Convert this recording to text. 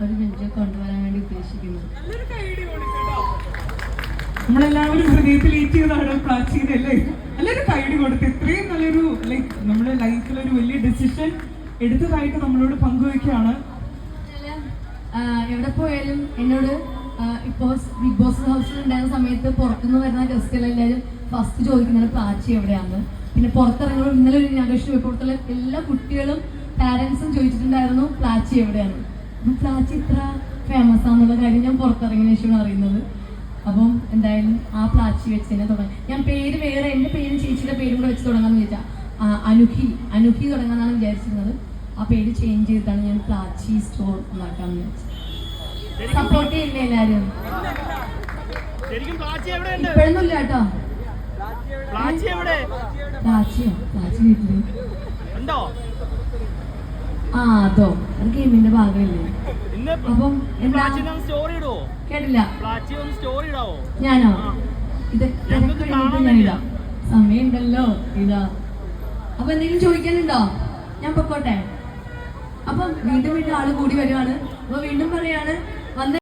ഒരു ജഡ്ജെ കൊണ്ടുവരാൻ വേണ്ടി ഉദ്ദേശിക്കുന്നത്. നമ്മളെല്ലാവരും ഹൃദയത്തിൽ ഏറ്റിയതാണ് പ്രാചീന അല്ലേ? നല്ലൊരു കൈഡി കൊടുത്ത് ഇത്രയും നല്ലൊരു നമ്മുടെ ലൈഫിലൊരു വലിയ ഡിസിഷൻ എടുത്തതായിട്ട് നമ്മളോട് പങ്കുവയ്ക്കുകയാണ്. എവിടെ പോയാലും എന്നോട് ഇപ്പോൾ ബിഗ് ബോസ് ഹൗസിൽ ഉണ്ടായിരുന്ന സമയത്ത് പുറത്തുനിന്ന് വരുന്ന ഗസ്റ്റുകളെല്ലാവരും ഫസ്റ്റ് ചോദിക്കുന്നത് പ്ലാച്ചി എവിടെയാണ്. പിന്നെ പുറത്തിറങ്ങുമ്പോൾ ഇന്നലെ ഒരു ഇനാഗുറേഷൻ പോയപ്പോഴത്തുള്ള എല്ലാ കുട്ടികളും പാരൻസും ചോദിച്ചിട്ടുണ്ടായിരുന്നു പ്ലാച്ചി എവിടെയാണ്. അപ്പം പ്ലാച്ചി ഇത്ര ഫേമസ് ആണെന്നുള്ള കാര്യം ഞാൻ പുറത്തിറങ്ങിയ ശേഷമാണ് അറിയുന്നത്. അപ്പം എന്തായാലും ആ പ്ലാച്ചി വെച്ച് തന്നെ തുടങ്ങി. ഞാൻ പേര് വേറെ എൻ്റെ പേരും ചേച്ചിയുടെ പേരും കൂടെ വെച്ച് തുടങ്ങാമെന്ന് ചോദിച്ചാൽ അനുഹി തുടങ്ങാനാണ് വിചാരിച്ചിരുന്നത്. ആ പേര് ചേഞ്ച് ചെയ്തിട്ടാണ് ഞാൻ പ്ലാച്ചി സ്റ്റോർ ഉണ്ടാക്കാമെന്ന് വിചാരിച്ചത്. സപ്പോർട്ട് ചെയ്യില്ലേ എല്ലാവരും? ഇപ്പോഴൊന്നുമില്ല കേട്ടോ. പ്ലാച്ചി വീട്ടില് അതോ അത് ഗെയിമിന്റെ ഭാഗമല്ലേ. അപ്പം എന്താ കേട്ടില്ല? ഞാനോ ഇതൊക്കെ ഞാൻ ഇടാം. സമയമുണ്ടല്ലോ ഇതാ. അപ്പൊ എന്തെങ്കിലും ചോദിക്കാനുണ്ടോ? ഞാൻ പൊക്കോട്ടെ. അപ്പം വീണ്ടും ആള് കൂടി വരുവാണ്. അപ്പൊ വീണ്ടും പറയാണ് വന്ന